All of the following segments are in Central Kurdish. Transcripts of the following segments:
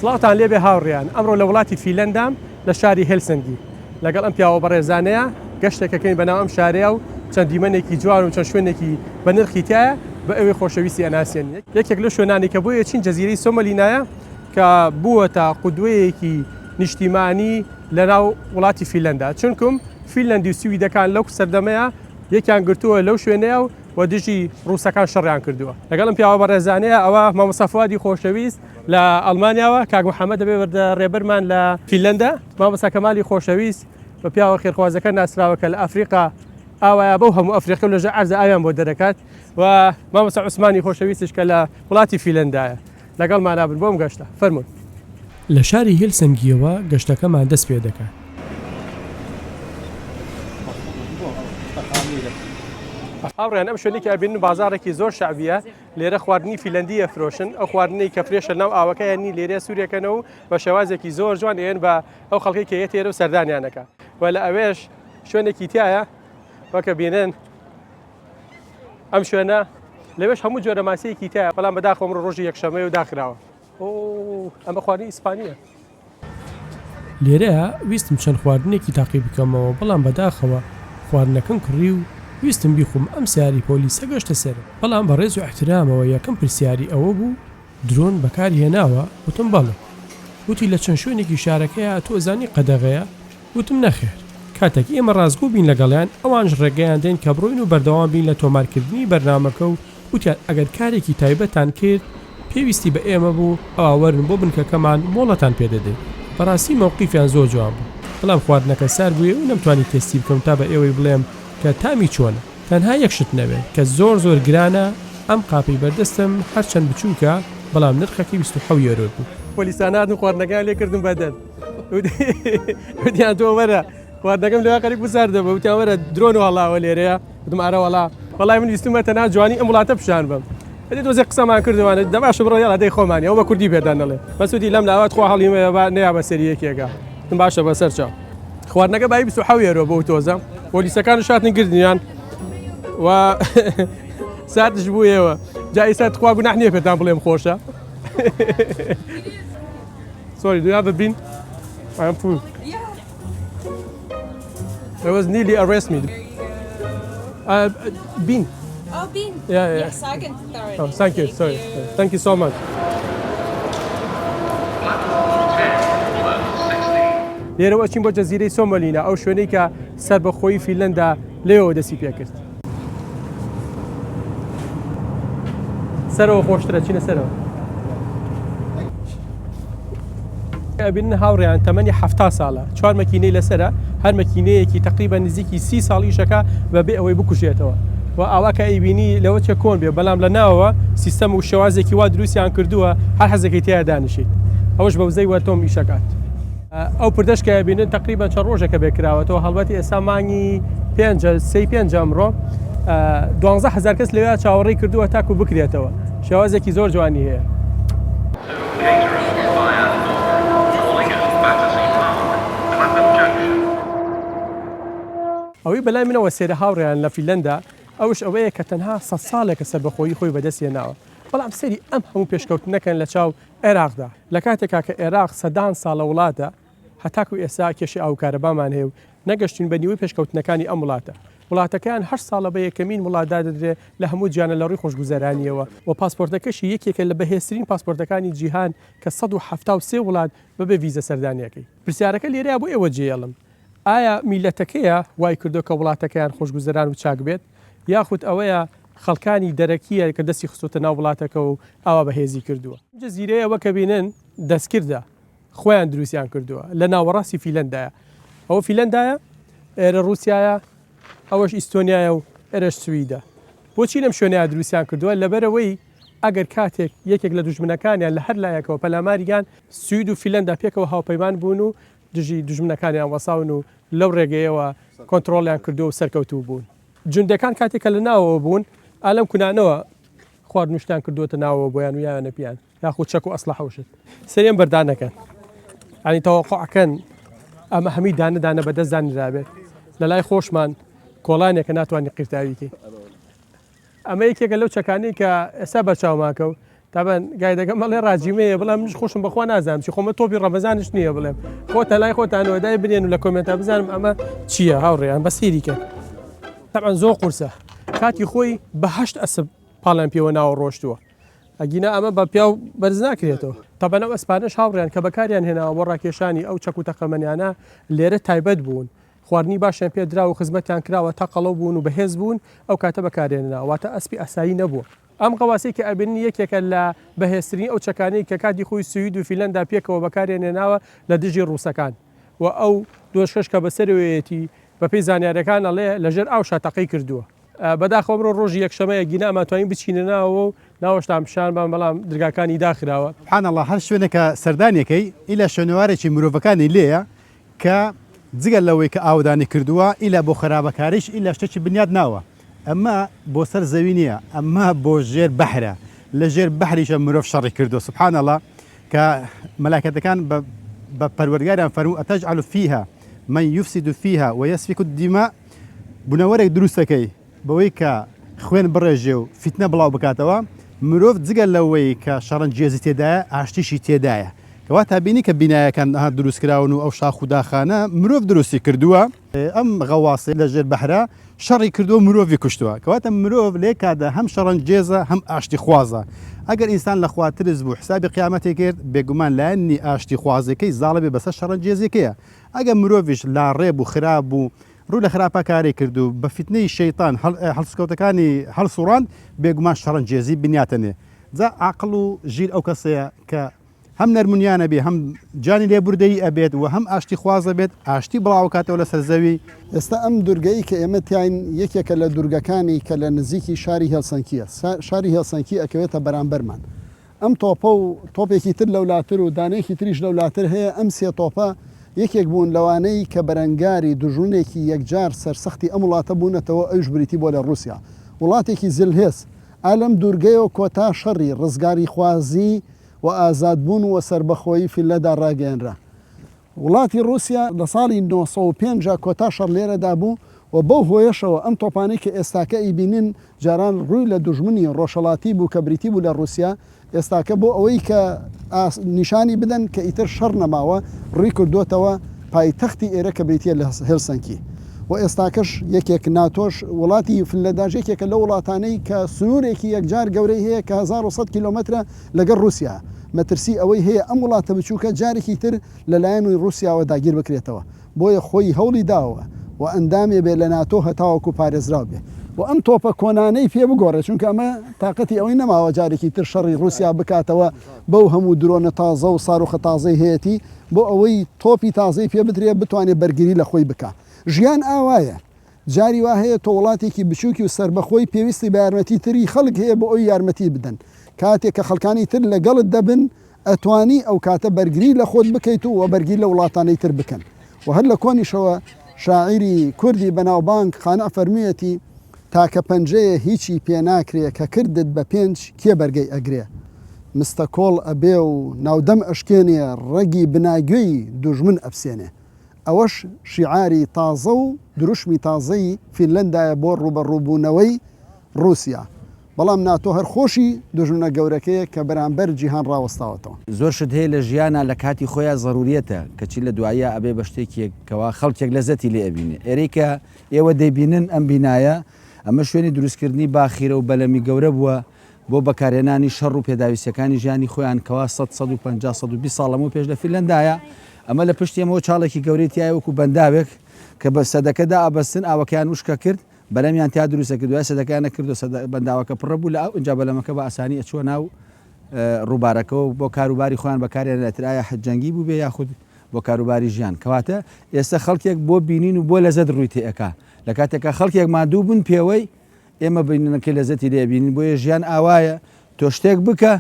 سڵاوتان لێبێ هاوڕێیان ئەمڕۆ لە وڵاتی فینلەندام لە شاری هێلسنگی لەگەڵ ئەم پیاوە بەڕێزانەیە گەشتێکەکەین بەناو ئەم شارەیە و چەند دیمەنێکی جوان و چەند شوێنێکی بە نرخی تایە بە ئەوەی خۆشەویستی ئەناسیێن. یەکێک لە شوێنانی کە بۆیە چین جەزیرەی سۆمەلینایە کە بووەتە قودوەیەکی نیشتیمانی لەناو وڵاتی فینلەندا، چونکم فینلەندی و سویدەکان لەو سەردەمەیە یەکیان گرتووە لەو شوێنەیە و دژی ڕووسەکان شەڕیان کردووە. لەگەڵم پیاوە بەڕێزانەیە ئەوە مامۆستا فوادی خۆشەویست لە ئەڵمانیاوە، کاک محەممەد دەبێ وەردە ڕێبەرمان لە فینلەندە، مامۆستا کەمالی خۆشەویست بە پیاوە خێرخوازەکە ناسراوەکە لە ئەفریقا ئاوایە بەو هەموو ئەفریقا لەژە عەرزە ئاویان بۆ دەرەکات و مامۆستا عوسمانی خۆشەویستش کە لە وڵاتی فینلەندایە لەگەڵمان نابن بۆم گەشتە. فەرموون. لە شاری هێلسنگیەوە گەشتەکەمان دەست پێ دەکات. ئەوڕێن ئەم شوێنێکی ئەبین بازارێکی زۆر شعبیە، لێرە خواردنی فینلەندی ئەفرۆشن، ئەو خواردنی کە فرێشە ناو ئاوەکەیانی لێرە سوورێکەنەوە بە شێوازێکی زۆر جوان ئێن بە ئەو خەڵکی کە یەتێرە و سەردانیانەکە و لە ئەوێش شوێنێکی تایە وەکە بینن ئەم شوێنە لەوێش هەموو جۆرە ماسەیەکی تایە، بەڵام بەداخۆم ڕۆژی یەکشەمەی و داخراوە. ئەمە خواردنی ئیسپانیە. لێرەیە ویستم چەند خواردنێکی تاقی بکەمەوە، بەڵام بەداخەوە خواردنەکەم کڕی و ویستم بیخوم ئەم سیاری پۆلیسە گەشتە سەر، بەڵام بە ڕێز و احترامەوە یەکەم پرسیاری ئەوە بوو درۆن بەکاری هێناوە؟ وتم بەڵێ. وتی لە چەند شوێنێکی شارەکەیە تۆزانی قەدەغەیە؟ وتم نەخێر. کاتێک ئێمە ڕازگۆ بین لەگەڵیان ئەوانش ڕێگەیان دێن کە بڕۆین و بەردەوام بین لە تۆمارکردنی بەرنامەکە و وتیان ئەگەر کارێکی تایبەتان کرد پێویستی بە ئێمە بوو ئەوە وەرن بۆ بنکەکەمان مۆڵەتان پێدەدەین. بەڕاستی مەوقیفیان زۆر جوان بوو، بەڵام خواردنەکە سار بووە و نەمتوانی تێستی بکەم تا بە ئێوەی بڵێم کە تامی چۆنە. تەنها یەکشت نەبێت کە زۆر گرانە، ئەم قاپەی بەردەستم هەرچەند بچووکە بەڵام نرخەکەی 27 یۆرۆ بوو. پۆلیسانات خواردنەکان لێ کردم بەدەن وتیان تۆ وەرە خواردنەکەم لەوە قەریب بزاردەبە، وتیان وەرە درۆن وەڵاوە لێرەیە. وتم ئارە وەڵا وەڵای من ویستمە تەنها جوانی ئەم وڵاتە پیشان بم. دۆزێ قسەمان کردوانە دەباشە بڕۆ یاڵا دەی خۆمانی ئەو بە کوردی پێدان دەڵێ بەسوودی لەم لاوات خۆ هەڵیمە نەیا بە سەری یەکێکە. وتم باشە بەسەر چاو. خواردنەکە بای 27 یۆرۆ بۆ تۆزە، پۆلیسەکان شاتنی گردنیان و ساتش بوویەوە جا ئیسات خوا گوناح نییە پێتان بڵێم خۆشە. Sorry, do you have a bin? I am full. There was nearly arrest me. Bin. Oh, bean. Yeah. Yes, I can throw it. Oh, thank you. Sorry. Thank you so much. لێرەوە چین بۆ جەزیرەی سۆمەلینە، ئەو شوێنەی کە سەربەخۆیی فینلەندا لێەوە دەستی پێ کرد. سەرەوە خۆشترە، چینە سەرەوە. بینن هاوڕێیان تەمەنی 70 ساڵە، 4 مەکینەی لەسرە، هەر مەکینەیەکی تقریبا نزیکی 30 ساڵیشەکە بەبێ ئەوەی بکوژێتەوە و ئاواکە ئەیبینی لەوە چە کۆن بێ، بەڵام لە ناوەوە سیستەم و شێوازێکی وا دروستیان کردووە هەر حەزەکەی تیا دانیشیت، ئەوەش بە وزەی وەتۆم ئیشەکات. ئەو پردەشکە بینن تقریبا چەند ڕۆژێکە بێکراوەتەوە، هەڵبەتی ئێستا مانگی 5 ئەمڕۆ 12,000 کەس لەوێ چاوەڕێی کردووە تاکو بکرێتەوە، شێوازێکی زۆر جوانی هەیە. ئەوەی بەلای منەوە سێرە هاوڕێیان لە فینلەندا ئەوش ئەوەیە کە تەنها 100 ساڵێکە سەربەخۆیی خۆی بەدەستێناوە، بەڵام سەری ئەم هەموو پێشکەوتنەکەن لە چاو عێراقدا. لە کاتێکا کە عێراق سەدان ساڵە وڵاتە، هەتاکو ئێستا کێشی ئاوکارەبامان هەیە و نەگەشتین بە نیوەی پێشکەوتنەکانی ئەم وڵاتە. وڵاتەکان 8 ساڵە بە یەکەمین وڵاتدا دەدرێت لە هەموو جیانە لە ڕووی خۆشگوزەرانیەوە و پاسپۆرتەکەشی یەکێکە لە بەهێزترین پاسپۆرتەکانی جیهان کە 173 وڵات بەبێ ڤیزە سەردانیەکەی. پرسیارەکە لێرەیە بۆ ئێوە جێڵم، ئایا میلەتەکەیە وای کردو کە وڵاتەکەیان خۆشگوزەران و چاک بێت، یاخود ئەوەیە خەڵکانی دەرەکیە کە دەستی خستۆتە ناو وڵاتەکە و ئاوا بەهێزی کردووە؟ جەزیرەیەوە کە بینن دەستکردە خۆیان دروستیان کردووە لە ناوەڕاستی فینلەندایە. ئەوە فینلەندایە، ئێرە رووسایە، ئەوەش ئیستۆنیایە و ئێرەش سویدە. بۆچی لەم شوێنەیە دروستیان کردووە؟ لەبەرەوەی ئەگەر کاتێک یەکێک لە دوژمنەکانیان لە هەر لایەکەوە پەلاماریگان سوید و فینلەندا پێکەوە هاوپەیمان بوون و دژی دوژمنەکانیان وەساون و لەو ڕێگەیەوە کۆنتترۆلیان کردو و سەرکەوتوو بوون. جوندەکان کاتێکە لە ناوەوە بوون ئالەم کونانەوە خواردنوشتان کردووەتە ناوەوە بۆیان و یانە پیان یاخود چەک و ئەسلحە حوشت سەریان بەردانەکەن، ینی تەوەقوعەکەن ئەمە هەمی دانەدانە بەدەست دانرابێت. لە لای خۆشمان کۆڵانێکە ناتوانانی قیرتاویکەی. ئەمە یەکێکە لەو چەکانی کە ئێستا بەرچاوماکە و تابان قاعد مەڵێ ڕاجیمەیە بڵام منش خۆشم بەخوا نازانم چی خۆمە تۆپی ڕەمەزانش نییە بڵێم خۆتە لای خۆتانەوە دای بنێن و لە کۆمنتە بزانم ئەمە چییە هاوڕێیان بە سیریکە تابان زۆر قورسە کاتی خۆی بە8 ئەسب پاڵیان پێوە ناوە ڕۆشتووە ئەگینە ئەمە بە پیا و بەرز ناکرێتەوە تابەنەو ئەسپانش هاوڕێیان کە بەکاریان هێناوە بۆ ڕاکێشانی ئەو چەک و تەقەمەنیانە لێرە تایبەت بوون خواردنی باشیان پێ درا و خزمەتیان کراوە تا قەڵەو بوون و بەهێز بوون ئەو کاتە بەکارێنەوە واتە ئەسپی ئاسایی نەبووە ئەم قەواسی کە ئەبینی یەکێکە لە بەهێزترین ئەو چەکانەی کە کاتی خۆی سوید و فیلەندا پێکەوە بەکارێنێناوە لە دژی ڕووسەکان و ئەو دۆشکەش کە بەسەرەوەیەتی بە پێی زانیارەکان ئەڵێ لەژێر ئاو شاتەقەی کردووە بەداخەوە ئەمڕۆ ڕۆژی یەکشەمەیە گینا ئەماتوانین بچینەوە و ناوەشتان پیشان بە بەڵام درگاکانی داخراوە سبحان الله هەر شوێنێکە سەردانیەکەی ئیلا شوێنەوارێکی مرۆڤەکانی لێیە کە جگەل لەوەی کە ئاودانی کردووە ئیلا بۆ خراپەکاریش ئیلا شتێکی بنیاد ناوە ئەمە بۆ سەر زەوی نییە ئەمە بۆ ژێر بەحرە لە ژێر بەحریشە مرۆڤ شەڕی کردو سبحان الله کە مەلائکەتەکان بە پەروەردگاریان فەرموو ئەتەجعل فیها من یفسد فیها ويسفك الدماء بنەوەرێک دروستەکەی بەوەی کە خوێن بڕێژێ و فیتنە بڵاو بکاتەوە مرۆڤ جگەل لەوەی کە شەڕەنجێزی تێدایە ئاشتیشی تێدایە کەوا تا بینی کە بینایەکان دروستکراون و ئەو شاخ و داخانە مرۆڤ دروستی کردووە ئەم غەواسی لە ژێر بەحرا شەڕی کردو مرۆڤی کوشتووە کەواتە مرۆڤ لێ کادا هەم شەڕەنجێزە هەم ئاشتی خوازە ئەگەر ئینسان لە خواترز بوو حسابی قیامەتێک کرد بێگومان لایەنی ئاشتی خوازەکەی زاڵە بێ بەسەر شەڕەنجێزیەکەیە ئەگەر مرۆڤیش لاڕێ بوو خراپ بوو ڕوو لە خراپەکاری کرد و بە فیتنەی شەیطان هەڵسکەوتەکانی هەڵسوڕان بێگومان شەڕەنجێزی بنیاتەنێ جا عاقڵ و ژیر ئەو کەسەیە کە هەم نەرمونیانە بێ هەم جانی لێبوردەی ئەبێت و هەم ئاشتی خوازە بێت ئاشتی بڵاوکاتەوە لە سەرزەوی ئێستا ئەم دورگەی کە ئێمە تیاین یەکێکە لە دورگەکانی کە لە نزیکی شاری هێلسنکیە شاری هێلسنکی ئەکەوێتە بەرامبەرمان ئەم تۆپە و تۆپێکی تر لەولاتر و دانەیەکی تریش لەولاتر هەیە ئەم سێ تۆپە یەکێک بوون لەوانەی کە بەرەنگاری دوژونێکی یەکجار سەرسەختی ئەم وڵاتە بوونەتەوە ئەوش بریتی بۆ لە رووسیا وڵاتێکی زلهێز ئالەم دورگەیەوە کۆتا شەڕی ڕزگاری خوازی و ئازادبوون و سربەخۆیی فیلەدا ڕاگەیەنرا وڵاتی رووسیا لە ساڵی 1950 کۆتا شەڕ لێرەدا بوو و بەو هۆیشەوە ئەم تۆپانەی کە ئێستاکە ئیبینین جاران ڕووی لە دوژمنی ڕۆژهەڵاتی بوو کە بریتی بوو لە رووسیا ئێستاکە بۆ ئەوەی کە نیشانی بدەن کە ئیتر شەڕ نەماوە ڕووی کردوتەوە پایتەختی ئێرە کە بریتە لە هێلسنکی و ئێستاکەش یەکێک ناتۆش وڵاتی فلەداژ یەکێکە لە وڵاتانەی کە سنوورێکی یەکجار گەورەی هەیە کە 1100 کیلومترە لەگەڵ رووسیا مەترسی ئەوەی هەیە ئەم وڵاتە بچووکە جارێکی تر لەلایەن رووسیاوە داگیر بکرێتەوە بۆیە خۆی هەوڵی داوە و ئەندامێ بێ لە ناتۆ هەتاوەکو پارێزراو بێ و ئەم تۆپە کۆنانەی پێ بگۆڕێ چونکە ئەمە تااقەتی ئەوەی نەماوە جارێکی تر شەڕی رووسیا بکاتەوە بەو هەموو درۆنە تازە و ساروخە تازەی هەیەی بۆ ئەوەی تۆپی تازەی پێ بدرێ بتوانێت بەرگری لە خۆی بکە ژیان ئاوایە جاری وا هەیە تۆ وڵاتێکی بچووکی و سربەخۆی پێویستی بە یارمەتی تری خەڵک هەیە بۆ ئەوی یارمەتی بدەن کاتێک کە خەڵکانی تر لەگەڵت دەبن ئەتوانی ئەو کاتە بەرگری لە خۆت بکەیت و بەرگری لە وڵاتانەی تر بکەن و هەر لە کۆنیشەوە شاعری کوردی بەناوبانگ خانە فەرمیەتی تاکە پەنجەیە هیچی پێ ناکرێ کە کردت بە پێنج کێ بەرگەی ئەگرێ مستە کۆڵ ئەبێ و ناودەم ئەشکێنێ ڕەگی بناگوێی دوژمن ئەفسێنێ ئەوەش شیعاری تازە و دروشمی تازەی فینلەندایە بۆ ڕوبەڕووبوونەوەی رووسیا بەڵام ناتۆ هەر خۆشی دوژمنە گەورەکەیە کە بەرامبەر جیهان ڕاوەستاوەتەوە زۆر شت هەیە لە ژیانە لە کاتی خۆیان ضروریەتە کەچی لە دوایە ئەبێ بە شتێکێکەوە خەڵکێک لەزەتی لێ ئەبینێ ئێرەیکە ئێوە دەیبینن ئەم بینایە ئەمە شوێنی دروستکردنی باخیرە و بەلەمی گەورە بووە بۆ بەکارێنانی شەڕ و پێداویستەکانی ژیانی خۆیان کەوا 150 ساڵەمە پێش لە فینلەندایە ئەمە لە پشتیەمەوە چاڵێکی گەورێتیایە وەکو بەنداوێک کە بە سەدەکەدا ئابەستن ئاوەکەیان وشکە کرد بەلەمیان تا دروستە کردووە سەدەکەیان نەکردو بەنداوەکە پڕە بوو لە ئەو اینجا بەلەمەکە بە ئاسانی ئەچووە ناو ڕووبارەکەەوە بۆ کاروباری خۆیان بەکارێن لەترایە حەجەنگی بوو بێ یاخود بۆ کاروباری ژیان کەواتە ئێستا خەڵکێک بۆ بینین و بۆ لەزەت ڕووی تێئەکا لە کاتێکە خەڵکێک مادوو بوون پێوەی ئێمە بینەکەی لەزەتی لێبینین بۆیە ژیان ئاوایە تۆ شتێک بکە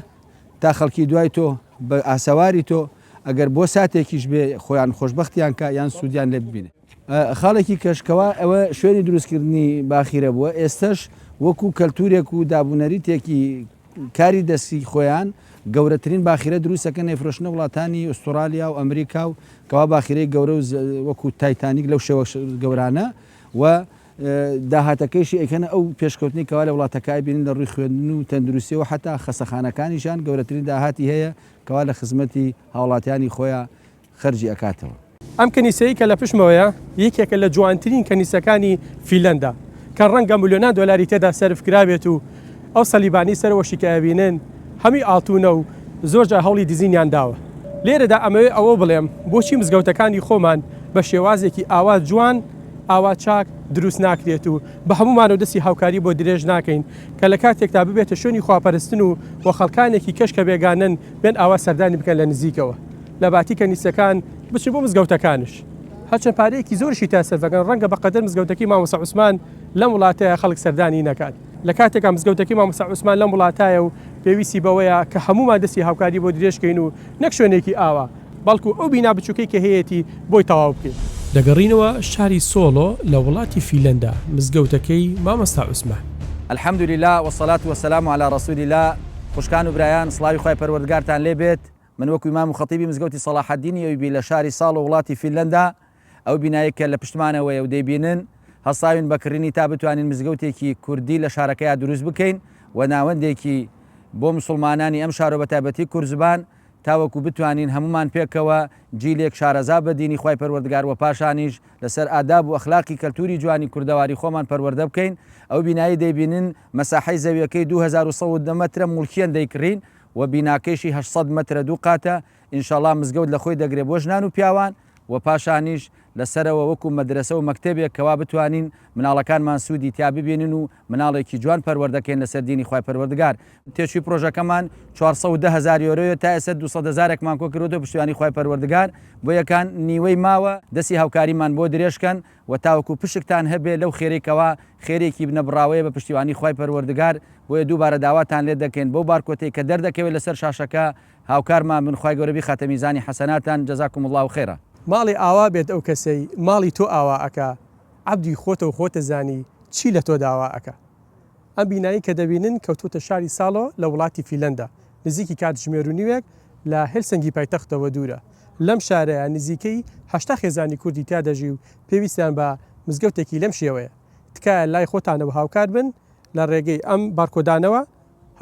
تا خەڵکی دوای تۆ بە ئاسەواری تۆ ئەگەر بۆ ساتێکیش بێ خۆیان خۆشببختیان کە یان سوودیان لێ ببینێ خاڵێکی کەشکەوە ئەوە شوێنی دروستکردنی باخیرە بووە ئێستش وەکو کەلتورێک و دابوونەریتێکی کاری دەستی خۆیان گەورەترین باخیرە دروستەکە نەیفرۆشنە وڵاتانی ئوسترالیا و ئەمریکا و کەوا باخیرەی گەورە و وەکو تایتانیک لەو شێوە گەورانە و داهاتەکەیشی ئەکەنە ئەو پێشکەوتنی کەوا لە وڵاتەکای بینین لە ڕووی خوێندن و تەندروستی و حتا خەسەخانەکانیشان گەورەترین داهاتی هەیە کەوا لە خزمەتی هاوڵاتیانی خۆیان خەرجی ئەکاتەوە. ئەم کەنیسەی کە لە پشمەوەیە یەکێکە لە جوانترین کەنیسەکانی فیلەندا کە ڕەنگە ملیۆنان دۆلاری تێدا سەرفکرابێت و ئەو سەلیبانی سەرەوەشی کە ئەبینن هەمی ئاڵتونە و زۆرجار هەوڵی دزینیان داوە. لێرەدا ئەمەوێ ئەوە بڵێم بۆچی مزگەوتەکانی خۆمان بە شێوازێکی ئاوا جوان ئاوا چاک دروست ناکرێت و بە هەمومان و دەستی هاوکاری بۆ درێژ ناکەین کە لە کاتێکتا ببێتە شوێنی خواپەرستن و خەڵکانێکی کەشکە بێگانن بێن ئاوا سەردانی بکەن لە نزیکەوە لە باتی کەنیسەکان بچین بۆ مزگەوتەکانش هەرچەند پارەیەکی زۆرشی تا سەرفەکەن ڕەنگە بەقەدەر مزگەوتەکەی مامۆستا عوسمان لەم وڵاتەیە خەڵک سەردانی نەکات لە کاتێکا مزگەوتەکەی مامۆستا عوسمان لەم وڵاتایە و پێویستی بەوەیە کە هەمومان دەستی هاوکاری بۆ درێژکەین و نەک شوێنێکی ئاوا بەڵکو ئەو بینا بچووکەی کە هەیەی بۆی تەواو بکەین. دەگەڕینەوە شاری سۆڵۆ لە وڵاتی فیلەندا مزگەوتەکەی مامۆستا عوسمان. الحەمدولله وەسەڵات وەسەلام عەلا ڕەسوولیلا. خوشکان و برایان سڵاوی خوای پەروەردگارتان لێبێت. من وەکو ئیمام و خەتیبی مزگەوتی سەلاحەددینی ئەویبی لە شاری ساڵ و وڵاتی فیلەندا ئەو بینایەکە لە پشتمانەوەی و دەیبینن هەساوین بەکڕینی تا بتوانین مزگەوتێکی کوردی لە شارەکەیە دروست بکەین و ناوەندێکی بۆ مسلمانانی ئەم شارۆ بە تایبەتی کورزبان تاوەکو بتوانین هەمومان پێکەوە جیلێک شارەزا بە دینی خوای پەروەردگار و پاشانیش لەسەر ئاداب و ئەخلاقی کەلتوری جوانی کوردەواری خۆمان پەروەردە بکەین. ئەو بینایی دەیبینن مەساحەی زەویەکەی 2100 مەترە موڵکیان دەیکڕین و بیناکەیشی 800 مەترە دوو قاتە ئینشاڵڵا مزگەوت لە خۆی دەگرێت بۆ ژنان و پیاوان و پاشانیش لەسەرەوە وەکو مەدرسە و مەکتێبێک کەوا بتوانین مناڵەکانمان سوودی تیا ببینن و مناڵێکی جوان پەروەردەکەین لەسەر دینی خوای پەروەردگار. تێچووی پرۆژەکەمان 410,000 یۆرۆیە تا ئێستا 200,000ێکمان کۆ کردووە پشتیوانی خوای پەروەردگار بۆ یەکان نیوەی ماوە دەستی هاوکاریمان بۆ درێژکەن و تاوەکو پشکتان هەبێ لەو خێرێکەوە خێرێکی بنەبراوەیە بە پشتیوانی خوای پەروەردگار بۆیە دووبارە داواتان لێ دەکەین بۆ بارکۆتەی کە دەردەکەوێت لەسەر شاشەکە هاوکارمان بن خوای گەورە بیخاتە میزانی حەسەناتان جەزاکم الله خێرا. ماڵی ئاوا بێت ئەو کەسەی ماڵی تۆ ئاوا ئەکا عەبدی خۆتە و خۆتە زانی چی لە تۆ داوا ئەکا. ئەم بینایی کە دەبینن کەوتوتە شاری ساڵۆ لە وڵاتی فیلەندا نزیکی کاتژمێر و نیوێک لە هێلسنگی پایتەختەوە دوورە لەم شارەیە نزیکەی 8 خێزانی کوردی تا دەژی و پێویستیان بە مزگەوتێکی لەم شێوەیە تکایە لای خۆتانەوە هاوکار بن لە ڕێگەی ئەم بارکۆدانەوە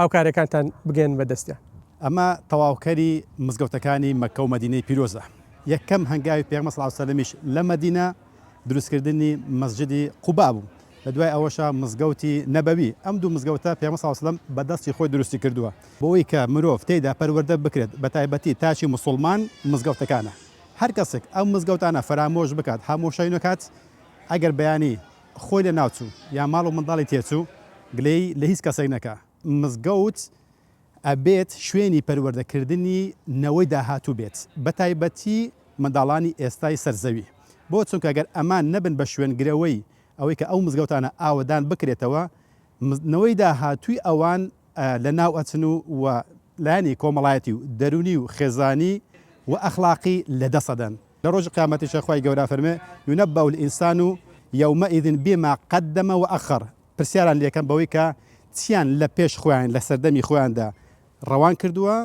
هاوکارەکانتان بگەن بەدەستیان. ئەمە تەواوکەری مزگەوتەکانی مەکە و مەدینەی پیرۆزە. یەکەم هەنگاوی پێغمبەر صلی الله علیه و سلمیش لە مەدینە دروستکردنی مەسجدی قوبا بوو. لە دوای ئەوەشە مزگەوتی نەبەوی ئەم دوو مزگەوتە پێغمبەر صلی الله علیه و سلم بەدەستی خۆی دروستی کردووە بۆەوەی کە مرۆڤ تێیدا پەروەردە بکرێت بە تایبەتی تاچی مسلمان مزگەوتەکانە. هەر کەسێک ئەم مزگەوتانە فەرامۆش بکات هامۆشەی نکات ئەگەر بەیانی خۆی لە ناوچوو یا ماڵ و منداڵی تێچوو گلەی لە هیچ کەسێک نەکا. مزگەوت ئەبێت شوێنی پەروەردەکردنی نەوەی داهاتوو بێت بە تایبەتی منداڵانی ئێستای سەرزەوی بۆ چونکە ئەگەر ئەمان نەبن بە شوێنگرەوەی ئەوەی کە ئەو مزگەوتانە ئاوەدان بکرێتەوە نەوەی داهاتووی ئەوان لە ناو ئەچن و لایانی کۆمەڵایەتی و دەرونی و خێزانی و ئەخلاقی لەدەسەدەن. لە ڕۆژ قیامەتیش خوای گەورە فەرمێ یونەبە الئینسان یەومەئیذ بما قەدەمە وئەخەر پرسیاران لێکەن بەوەی کە چیان لە پێش خۆیان لە سەردەمی خۆیاندا ڕەوان کردووە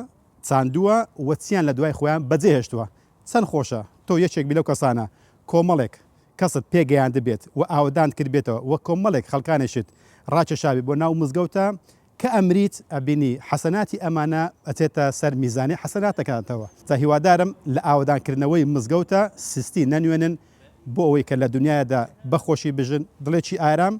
چاندووە و چیان لە دوای خۆیان بەجێهێشتووە. چەند خۆشە تۆ یەکێک بی لەو کەسانە کۆمەڵێک کەست پێگەیان دەبێت و ئاودان کردبێتەوە وە کۆمەڵێک خەڵکانێشت ڕاکێشاوی بۆ ناو مزگەوتە کە ئەمریت ئەبینی حەسەناتی ئەمانە ئەچێتە سەر میزانی حەسەناتەکانتەوە. تا هیوادارم لە ئاودانکردنەوەی مزگەوتە سستی نەنوێنن بۆ ئەوەی کە لە دنیادا بەخۆشی بژن دڵێکی ئارام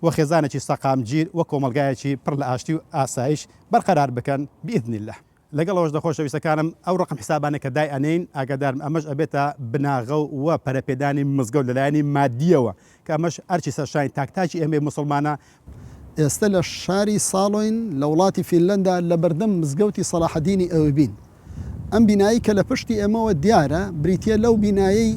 و خێزانێکی سەقامگیر و کۆمەلگایەکی پڕ لە ئاشتی و ئاسایش بەرقەرار بکەن بئیذن الله. لەگەڵ ئەوەش دەخۆشەویستەکانم ئەو ڕقم حسابانە کە دای ئەنین ئاگادارم ئەمەش ئەبێتە بناغە و پەرەپێدانی مزگەوت لەلایەنی مادیەوە کە ئەمەش ئەرچی سەرشانی تاکتاکی ئێمە مسلمانە. ئێستا لە شاری ساڵۆین لە وڵاتی فینلەندا لە بەردەم مزگەوتی سەلاحەدینی ئەوبین. ئەم بینایی کە لە پشتی ئێمەوە دیارە بریتە لەو بینایی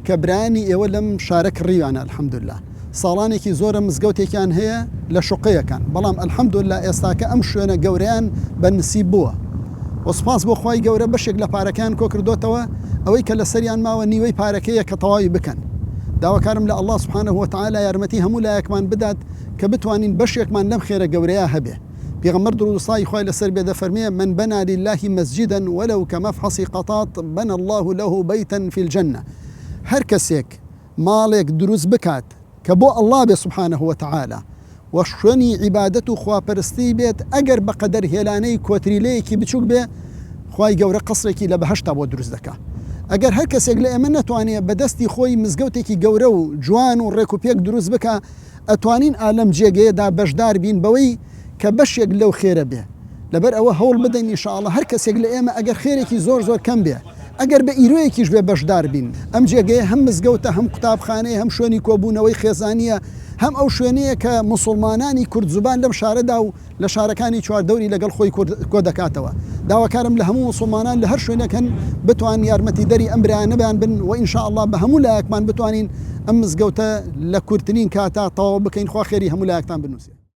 کە برانی ئێوە لەم شارە کڕیوانە الحەمدولله. ساڵانێکی زۆرە مزگەوتێکیان هەیە لە شوقەیەکان بەڵام الحەمدولله ئێستاکە ئەم شوێنە گەورەیان بەنسیب بووە. وسپاس بۆ خوای گەورە بەشێک لە پارەکان کۆ کردوتەوە ئەوەی کە لە سەریان ماوە نیوەی پارەکەیە کە تەواوی بکەن. داواکارم لە الله سبحانه وتعالى یارمەتی هەموو لایەکمان بدات کە بتوانین بەشێکمان لەم خێرە گەورەیە هەبێ. پێغەمبەر درود و سڵامی خوای لەسەر بێ دەفەرمێ من بنا لله مسجدا ولو كمفحص قطاط بنى الله له بيتا في الجنة. هەر کەسێک ماڵێک دروست بکات کە بۆ ئەڵڵا بێ سبحانه وتعالى و شوێنی عیبادەت و خواپەرستی بێت ئەگەر بە قەدەر هێلانەی کۆتریلەیەکی بچووک بێ خوای گەورە قەسرێکی لە بەهەشتا بۆ دروست دەکا. ئەگەر هەر کەسێک لە ئێمە نەتوانێت بەدەستی خۆی مزگەوتێکی گەورە و جوان و ڕێک و پێک دروست بکە ئەتوانین ئالەم جێگەیەدا بەشدار بین بەوەی کە بەشێک لەو خێرە بێ. لەبەر ئەوە هەوڵ بدەین ئینشاءڵڵا هەر کەسێک لە ئێمە ئەگەر خێرێکی زۆر زۆر کەم بێ ئەگەر بە ئیرۆیەکیش بێ بەشدار بین. ئەم جێگەیە هەم مزگەوتە هەم قوتابخانەیە هەم شوێنی کۆبوونەوەی خێزانیە هەم ئەو شوێنەیە کە موسڵمانانی کورد زوبان لەم شارەدا و لە شارەکانی چواردەوری لەگەڵ خۆی کۆ دەکاتەوە. داواکارم لە هەموو موسڵمانان لە هەر شوێنەکەن بتوان یارمەتی دەری ئەم برایانەبیان بن و ئینشاءڵڵا بە هەموو لایەکمان بتوانین ئەم مزگەوتە لە کورتترین کاتا تەواو بکەین خوا خێری هەموو لایەکتان بنووسێت.